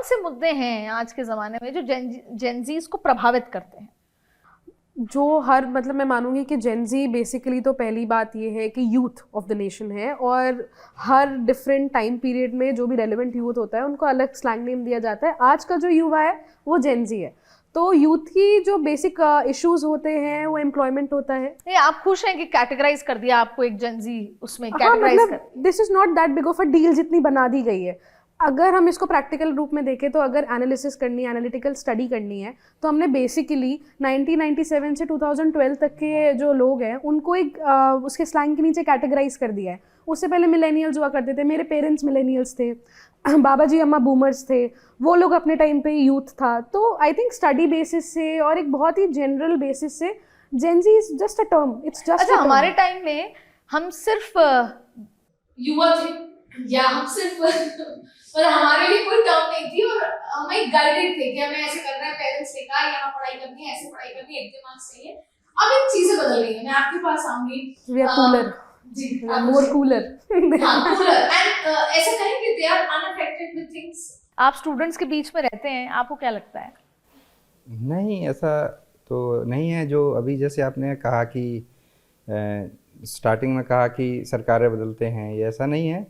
से मुद्दे हैं आज के ज़माने में जो जेनजीज को प्रभावित करते हैं? जो हर मतलब मैं मानूंगी कि जेनजी बेसिकली तो पहली बात ये है कि यूथ ऑफ द नेशन है, और हर डिफरेंट टाइम पीरियड में जो भी रेलिवेंट यूथ होता है उनको अलग स्लैंग नेम दिया जाता है। आज का जो युवा है वो जेनजी है, तो यूथ की जो बेसिक इश्यूज होते हैं वो एम्प्लॉयमेंट होता है। नहीं, आप खुश हैं कि कैटेगराइज कर दिया आपको एक जेनजी उसमें हाँ, कैटेगराइज मतलब this is not that big of a deal जितनी बना दी गई है। अगर हम इसको प्रैक्टिकल रूप में देखें तो अगर एनालिसिस करनी है, एनालिटिकल स्टडी करनी है, तो हमने बेसिकली 1997 से 2012 तक के जो लोग हैं उनको एक उसके स्लैंग के नीचे कैटेगराइज कर दिया है। उससे पहले मिलेनियल्स हुआ करते थे, मेरे पेरेंट्स मिलेनियल्स थे, बाबा जी अम्मा बूमर्स थे, वो लोग अपने टाइम पे यूथ था। तो आई थिंक स्टडी बेसिस से और एक बहुत ही जनरल बेसिस से Gen Z is just a term, it's just. अच्छा, हमारे टाइम में हम सिर्फ युवा थे या हम सिर्फ और हमारे लिए कोई टर्म नहीं थी और हमें गाइडेड थे कि हमें ऐसे करना है, पेरेंट्स ने कहा यहाँ पढ़ाई करनी है, ऐसे पढ़ाई करनी है, इतने मार्क्स चाहिए। अब इन चीजें बदल रही हैं। मैं आपके पास आऊंगी। वी आर कूलर, जी, मोर कूलर। हाँ, कूलर एंड ऐसा कहें कि they are unaffected with things. आप स्टूडेंट्स के बीच में रहते हैं, आपको क्या लगता है? नहीं, ऐसा तो नहीं है। जो अभी जैसे आपने कहा कि स्टार्टिंग में कहा कि सरकारें बदलते हैं, ये ऐसा नहीं है।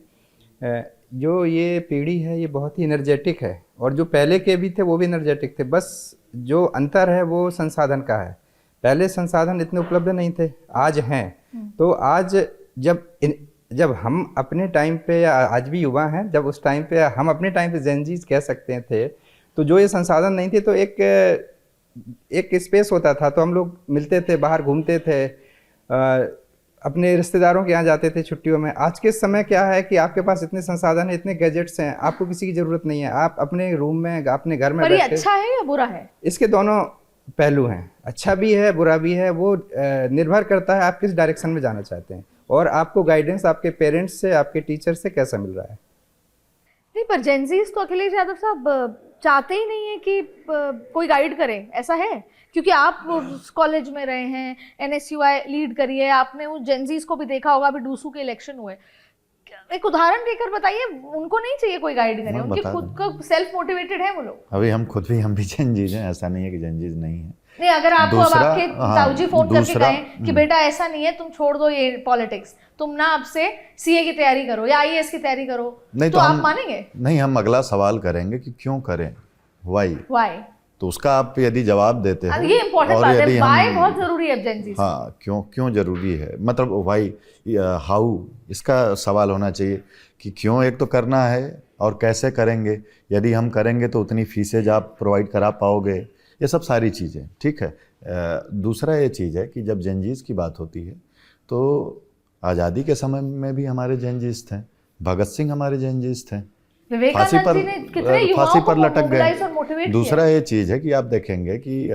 जो ये पीढ़ी है ये बहुत ही एनर्जेटिक है, और जो पहले के भी थे वो भी एनर्जेटिक थे। बस जो अंतर है वो संसाधन का है। पहले संसाधन इतने उपलब्ध नहीं थे, आज हैं। तो आज जब हम अपने टाइम पे, या आज भी युवा हैं, जब उस टाइम पे हम अपने टाइम पे जेनजीज कह सकते थे, तो जो ये संसाधन नहीं थे तो एक स्पेस होता था, तो हम लोग मिलते थे, बाहर घूमते थे, अपने रिश्तेदारों के यहाँ जाते थे छुट्टियों में। आज के समय क्या है कि आपके पास इतने संसाधन हैं, इतने गैजेट्स हैं, आपको किसी की ज़रूरत नहीं है। आप अपने रूम में, अपने घर में पर ये बैठे। अच्छा है या बुरा है? इसके दोनों पहलू हैं, अच्छा भी है बुरा भी है। वो निर्भर करता है आप किस डायरेक्शन में जाना चाहते हैं, और आपको गाइडेंस आपके पेरेंट्स से, आपके टीचर से कैसा मिल रहा है। नहीं, पर जेनजीज तो अखिलेश यादव साहब चाहते ही नहीं है कि कोई गाइड करे, ऐसा है? क्योंकि आप कॉलेज में रहे हैं, एनएसयूआई लीड करी है, आपने उन जेनजीज को भी देखा होगा। अभी डूसू के इलेक्शन हुए, एक उदाहरण देकर बताइए। उनको नहीं चाहिए कोई गाइड करे, उनके खुद का सेल्फ मोटिवेटेड है वो लोग। अभी हम भी जेनजीज हैं, ऐसा नहीं है कि जेनजीज नहीं है। नहीं, अगर आपको अब आपके ताऊजी फोन करके कहें कि बेटा ऐसा नहीं है, तुम छोड़ दो ये पॉलिटिक्स, तुम ना अब से सीए की तैयारी करो या आईएएस की तैयारी करो, नहीं तो आप मानेंगे? नहीं, हम अगला सवाल करेंगे कि क्यों करें, व्हाई। तो उसका आप यदि जवाब देते हैं, ये इंपॉर्टेंट बात है, व्हाई बहुत जरूरी है जेनजी। हाँ, क्यों जरूरी है, मतलब व्हाई, हाउ, इसका सवाल होना चाहिए कि क्यों एक तो करना है और कैसे करेंगे। यदि हम करेंगे तो उतनी फीसेज आप प्रोवाइड करा पाओगे, ये सब सारी चीज़ें ठीक है। दूसरा ये चीज़ है कि जब जेनजीज की बात होती है तो आज़ादी के समय में भी हमारे जेनजीज थे, भगत सिंह हमारे जेनजीज थे, फांसी पर लटक गए। दूसरा ये चीज़ है कि आप देखेंगे कि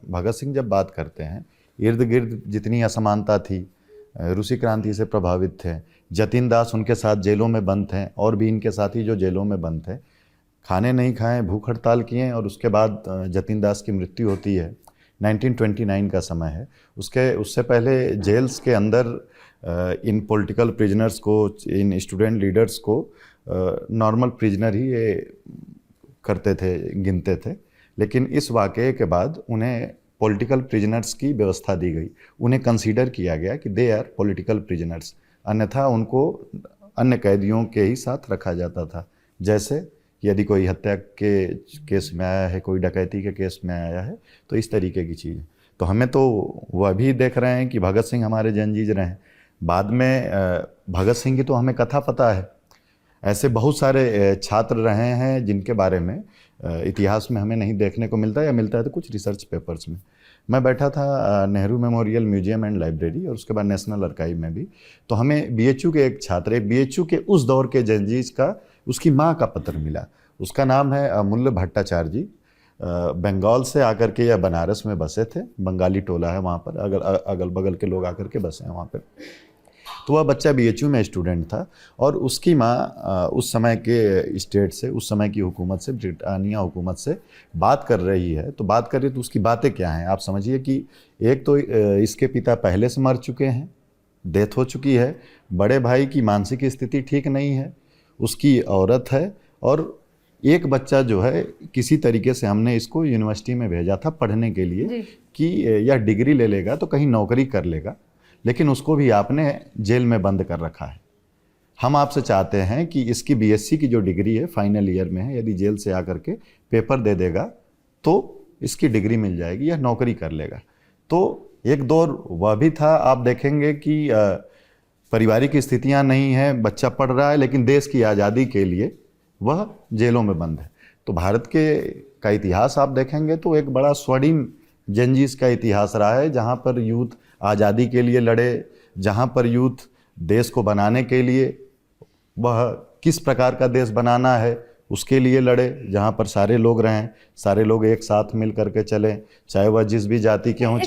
भगत सिंह जब बात करते हैं, इर्द गिर्द जितनी असमानता थी, रूसी क्रांति से प्रभावित थे, जतिन दास उनके साथ जेलों में बंद थे, और भी इनके साथी जो जेलों में बंद थे, खाने नहीं खाएं, भूख हड़ताल किए, और उसके बाद जतिन दास की मृत्यु होती है। 1929 का समय है। उससे पहले जेल्स के अंदर इन पॉलिटिकल प्रिजनर्स को, इन स्टूडेंट लीडर्स को नॉर्मल प्रिजनर ही ये करते थे, गिनते थे। लेकिन इस वाक़ये के बाद उन्हें पॉलिटिकल प्रिजनर्स की व्यवस्था दी गई, उन्हें कंसीडर किया गया कि दे आर पॉलिटिकल प्रिजनर्स, अन्यथा उनको अन्य कैदियों के ही साथ रखा जाता था। जैसे यदि कोई हत्या के केस में आया है, कोई डकैती के केस में आया है, तो इस तरीके की चीज़। तो हमें तो वह भी देख रहे हैं कि भगत सिंह हमारे जेनजीज रहे। बाद में भगत सिंह की तो हमें कथा पता है, ऐसे बहुत सारे छात्र रहे हैं जिनके बारे में इतिहास में हमें नहीं देखने को मिलता, या मिलता है तो कुछ रिसर्च पेपर्स में। मैं बैठा था Nehru memorial museum and library, और उसके बाद नेशनल आर्काइव में भी, तो हमें बीएचयू के एक छात्र, बीएचयू के उस दौर के जेनजीज का, उसकी माँ का पत्र मिला। उसका नाम है अमूल्य भट्टाचार्य जी। बंगाल से आकर के, या बनारस में बसे थे, बंगाली टोला है वहाँ पर, अगल बगल के लोग आकर के बसे हैं वहाँ पर। तो वह बच्चा बीएचयू में स्टूडेंट था, और उसकी माँ उस समय के स्टेट से, उस समय की हुकूमत से, ब्रिटानिया हुकूमत से बात कर रही है। तो बात कर रही, तो उसकी बातें क्या हैं आप समझिए कि एक तो इसके पिता पहले से मर चुके हैं, डेथ हो चुकी है, बड़े भाई की मानसिक स्थिति ठीक नहीं है, उसकी औरत है, और एक बच्चा जो है किसी तरीके से हमने इसको यूनिवर्सिटी में भेजा था पढ़ने के लिए कि यह डिग्री ले लेगा तो कहीं नौकरी कर लेगा, लेकिन उसको भी आपने जेल में बंद कर रखा है। हम आपसे चाहते हैं कि इसकी बीएससी की जो डिग्री है फाइनल ईयर में है, यदि जेल से आकर के पेपर दे देगा तो इसकी डिग्री मिल जाएगी या नौकरी कर लेगा। तो एक दौर वह भी था, आप देखेंगे कि पारिवारिक स्थितियां नहीं हैं, बच्चा पढ़ रहा है लेकिन देश की आज़ादी के लिए वह जेलों में बंद है। तो भारत का इतिहास आप देखेंगे तो एक बड़ा स्वर्णिम जंजीस का इतिहास रहा है, जहाँ पर यूथ आज़ादी के लिए लड़े, जहाँ पर यूथ देश को बनाने के लिए, वह किस प्रकार का देश बनाना है उसके लिए लड़े, जहाँ पर सारे लोग रहें, सारे लोग एक साथ मिल करके चलें, चाहे वह जिस भी जाति के हों।